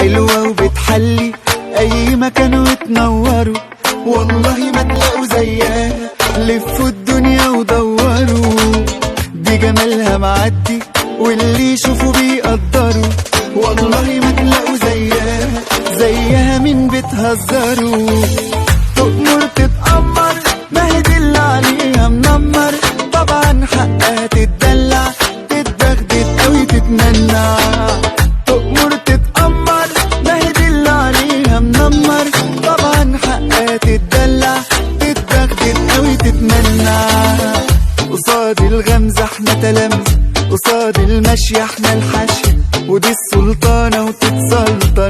حلوة وبتحلي اي مكان وتنوروا، والله ما تلاقوا زيها، لفوا الدنيا ودوروا، دي جمالها معدي واللي يشوفوا بيقدروا، والله ما تلاقوا زيها، زيها مين بتهزروا. تؤمر تتأمر ما هي دي اللي عليها منمر، طبعا حقها تتدلع تتدغدغ اوي تتمنع. تؤمر تتأمر ما هي دي اللي عليها منمر، طبعا حقها تتدلع تتدغدغ اوي تتمنع. قصاد الغمزة احنا تلامذة، قصاد المشي احنا الحشي، ودي السلطانة وتتسلطن